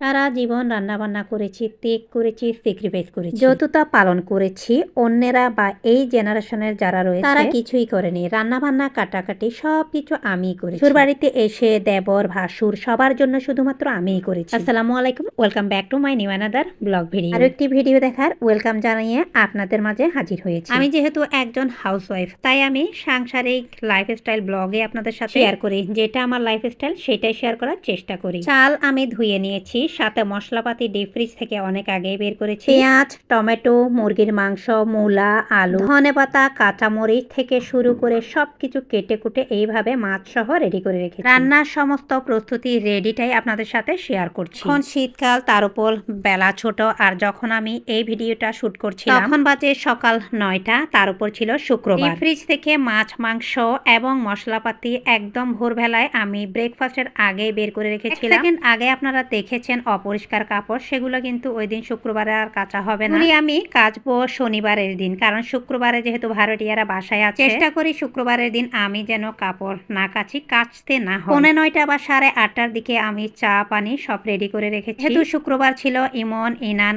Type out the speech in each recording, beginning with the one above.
সারা জীবন রান্নাবান্না করেছি, ত্যাগ করেছি, স্যাক্রিফাইস করেছি। যতটা পালন করেছি, অন্যেরা বা এই জেনারেশনের যারা রয়েছে তারা কিছুই করেনি। রান্নাবান্না, কাটাকাটি সবকিছু আমিই করেছি। শ্বশুরবাড়িতে এসে দেবর, ভাসুর সবার জন্য শুধুমাত্র আমিই করেছি। আসসালামু আলাইকুম, welcome back to my new another blog video. আরো একটি ভিডিও দেখার ওয়েলকাম জানিয়ে আপনাদের মাঝে হাজির হয়েছি। আমি যেহেতু একজন হাউসওয়াইফ, তাই আমি সাংসারিক লাইফস্টাইল ব্লগে আপনাদের সাথে শেয়ার করি। যেটা আমার লাইফস্টাইল সেটাই শেয়ার করার চেষ্টা করি। চাল আমি ধুয়ে নিয়েছি, সাথে মশলাপাতি ডিপ ফ্রিজ থেকে অনেক আগে বের করেছি। পেঁয়াজ, টমেটো, মুরগির মাংস, মূলা, আলু, ধনেপাতা, কাঁচামরিচ থেকে শুরু করে সবকিছু কেটে কুটে এইভাবে মাছ সহ রেডি করে রেখেছি। রান্নার সমস্ত প্রস্তুতি রেডিটাই আপনাদের সাথে শেয়ার করছি। এখন শীতকাল, তার উপর বেলা ছোট, আর যখন আমি এই ভিডিওটা শুট করছি তখন বাজে সকাল 9টা, তার উপর ছিল শুক্রবার। ডিপ ফ্রিজ থেকে মাছ, মাংস এবং মশলাপাতি একদম ভোরবেলায় আমি ব্রেকফাস্টের আগে বের করে রেখেছিলাম। সেকেন্ড আগে আপনারা দেখেছেন অপরিষ্কার কাপড়, সেগুলো কিন্তু ওই দিন শুক্রবারে আর কাচা হবে না। আমি কাচবো শনিবারের দিন, কারণ শুক্রবারে যেহেতু ভাড়াটিয়ারা বাসায় আছে, চেষ্টা করি শুক্রবারের দিন আমি যেন কাপড় না কাচি, কাচতে না হয়। 9:45 বা 8:30টার দিকে আমি চা পানি সব রেডি করে রেখেছি। যেহেতু শুক্রবার ছিল, ইমন, ইনান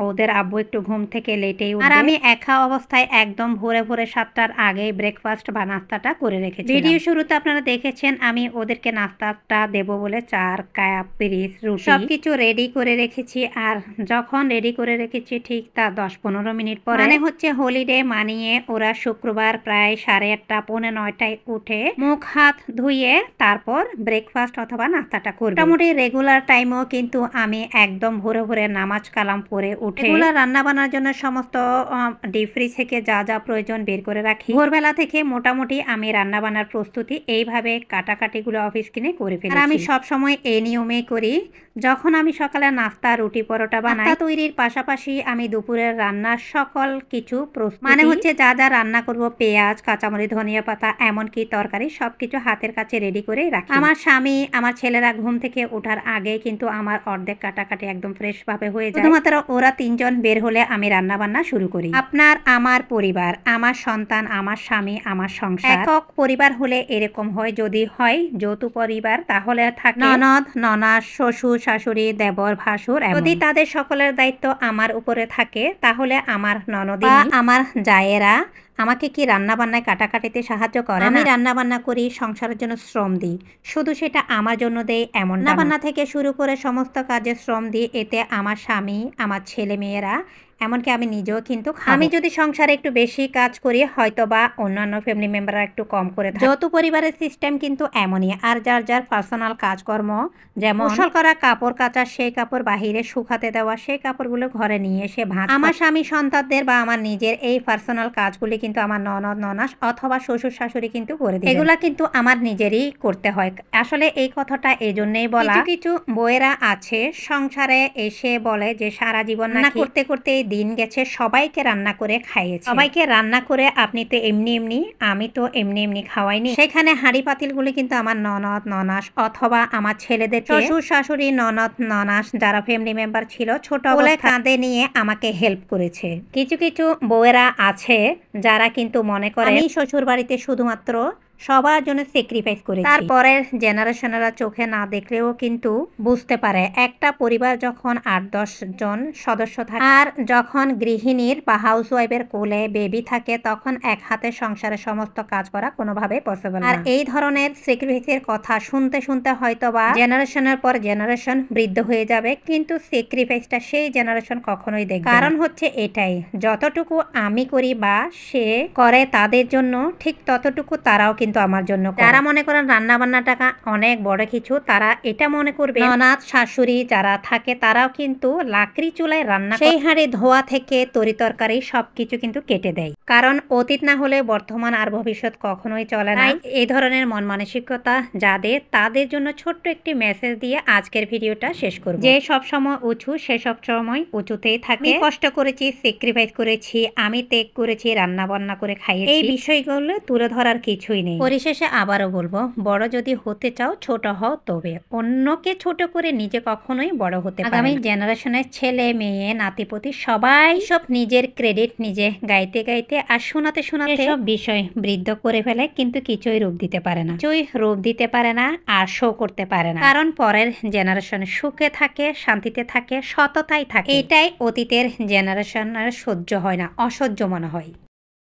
ওদের আব্বু একটু ঘুম থেকে লেটেই উঠবে, আর আমি একা অবস্থায় একদম ভোরে ভোরে 7টার আগে ব্রেকফাস্ট বা নাস্তাটা করে রেখেছি। ভিডিও শুরুতে আপনারা দেখেছেন আমি ওদেরকে নাস্তাটা দেব বলে চার কাপ পিরিচ রুটি সবকিছু রেডি করে রেখেছি। আর যখন রেডি করে রেখেছি ঠিক তা 10-15 মিনিট পরে, মানে হচ্ছে হলিডে মানিয়ে ওরা শুক্রবার প্রায় 8:30 পৌনে 9টায় উঠে মুখ হাত ধুয়ে তারপর ব্রেকফাস্ট অথবা নাস্তাটা করবে। মোটামুটি রেগুলার টাইমও কিন্তু আমি একদম ভোরে ভোরে নামাজ কালাম পরে উঠে রেগুলার রান্না বান্নার জন্য সমস্ত ডিপ ফ্রিজ থেকে যা যা প্রয়োজন বের করে রাখি। ভোরবেলা থেকে মোটামুটি আমি রান্না বান্নার প্রস্তুতি এইভাবে কাটাকাটিগুলো অফিস কিনে করে ফেলি। আর আমি সব সময় এই নিয়মেই করি। যখন আমি সকালে নাস্তা, রুটি, পরোটা বানাই, তৈরির পাশাপাশি আমি দুপুরের রান্নার সকল কিছু প্রস্তুতি, মানে হচ্ছে যা যা রান্না করব, পেঁয়াজ, কাঁচামরিচ, ধনিয়া পাতা, এমনকি তরকারি সবকিছু হাতের কাছে রেডি করে রাখি। আমার স্বামী, আমার ছেলেরা ঘুম থেকে ওঠার আগে কিন্তু আমার অর্ধেক কাটাকাটি একদম ফ্রেশ ভাবে হয়ে যায়। শুধুমাত্র ওরা 3জন বের হলে আমি রান্না বান্না শুরু করি। আপনার, আমার পরিবার, আমার সন্তান, আমার স্বামী, আমার সংসার। একক পরিবার হলে এরকম হয়। যদি হয় যৌথ পরিবার তাহলে থাকে ননদ, ননাস, শ্বশুর, শাশুড়ি, দেবর, ভাসুর। যদি তাদের সকলের দায়িত্ব আমার উপরে থাকে তাহলে আমার ননদিনী, আমার জায়েরা আমাকে কি রান্না বান্নায় কাটাকাটিতে সাহায্য করে। আমি রান্না বান্না করি, সংসারের জন্য শ্রম দিই, শুধু সেটা আমার জন্য দেই এমন না। রান্না থেকে শুরু করে সমস্ত কাজে শ্রম দিই, এতে আমার স্বামী, আমার ছেলে মেয়েরা, এমনকি আমি নিজেও কিন্তু আমি যদি সংসারে একটু বেশি কাজ করি, হয়তো বা অন্যান্য ফ্যামিলি মেম্বাররা একটু কম করে থাকে। যৌথ পরিবারের সিস্টেম কিন্তু এমনই। আর যার যার পার্সোনাল কাজকর্ম, যেমন গোসল করা, কাপড় কাচা, সেই কাপড় বাহিরে শুকাতে দেওয়া, সেই কাপড়গুলো ঘরে নিয়ে এসে ভাঁজ। আমার স্বামী সন্তানদের বা আমার নিজের এই পার্সোনাল কাজগুলি কিন্তু আমার ননদ, ননাস অথবা শ্বশুর শাশুড়ি কিন্তু করে দেয়। এগুলা কিন্তু আমার নিজেরই করতে হয়। আসলে এই কথাটা এই জন্যই বলা, কিছু কিছু বউয়েরা আছে সংসারে এসে বলে যে সারা জীবন না করতে করতে দিন গেছে, সবাইকে রান্না করে খাইয়েছে। সবাইকে রান্না করে আপনি তো এমনি এমনি, আমি তো এমনি এমনি খাওয়াইনি। সেখানে হাঁড়ি পাতিলগুলি কিন্তু আমার ননদ, ননাস অথবা আমার ছেলেদের শ্বশুর শাশুড়ি, ননদ, ননাস যারা ফ্যামিলি মেম্বার ছিল, ছোট বলে কাঁধে নিয়ে আমাকে হেল্প করেছে। কিছু কিছু বউয়েরা আছে যারা কিন্তু মনে করে আমি শ্বশুর বাড়িতে শুধুমাত্র সবার জন্য স্যাক্রিফাইস করেছি। তারপরের জেনারেশনেরা চোখে না দেখলেও কিন্তু বুঝতে পারে একটা পরিবার যখন 8-10 জন সদস্য থাকে, আর যখন গৃহিণীর বা হাউস ওয়াইফের কোলে বেবি থাকে, তখন এক হাতে সংসারের সমস্ত কাজ করা কোনোভাবেই পসিবল না। আর এই ধরনের স্যাক্রিফাইসের কথা শুনতে শুনতে হয়তো বা জেনারেশনের পর জেনারেশন বৃদ্ধ হয়ে যাবে, কিন্তু স্যাক্রিফাইসটা সেই জেনারেশন কখনোই দেখবে না। কারণ হচ্ছে এটাই, যতটুকু আমি করি বা সে করে তাদের জন্য, ঠিক ততটুকু তারাও কিন্তু আমার জন্য করে। যারা মনে করেন রান্না বান্নাটা অনেক বড় কিছু, তারা এটা মনে করবে ননদ, শাশুড়ি যারা থাকে তারাও কিন্তু লাকড়ি চুলায় রান্না, সেই হাঁড়ি ধোয়া থেকে তরি তরকারি সবকিছু কিন্তু কেটে দেয়। কারণ অতীত না হলে বর্তমান আর ভবিষ্যৎ কখনোই চলে না। এই ধরনের মন মানসিকতা যাদের, তাদের জন্য ছোট্ট একটি মেসেজ দিয়ে আজকের ভিডিওটা শেষ করব। যে সবসময় উঁচু, সে সব সময় উঁচুতেই থাকে। কষ্ট করেছি, স্যাক্রিফাইস করেছি, আমি ত্যাগ করেছি, রান্না বান্না করে খাইয়েছি, এই বিষয়গুলো তুলে ধরার কিছুই নেই। পরিশেষে আবারও বলবো, বড় যদি হতে চাও ছোট হও, তবে অন্যকে ছোট করে নিজে কখনোই বড় হতে পারে না। আগামী জেনারেশনের ছেলে মেয়ে নাতিপতি সবাই সব নিজের ক্রেডিট নিজে গাইতে গাইতে দিতে আর শোনাতে সব বিষয় বৃদ্ধ করে ফেলে, কিন্তু কিছুই রূপ দিতে পারে না, কিছুই রূপ দিতে পারে না আর শো করতে পারে না। কারণ পরের জেনারেশন সুখে থাকে, শান্তিতে থাকে, সততাই থাকে। এটাই অতীতের জেনারেশনের সহ্য হয় না, অসহ্য মনে হয়।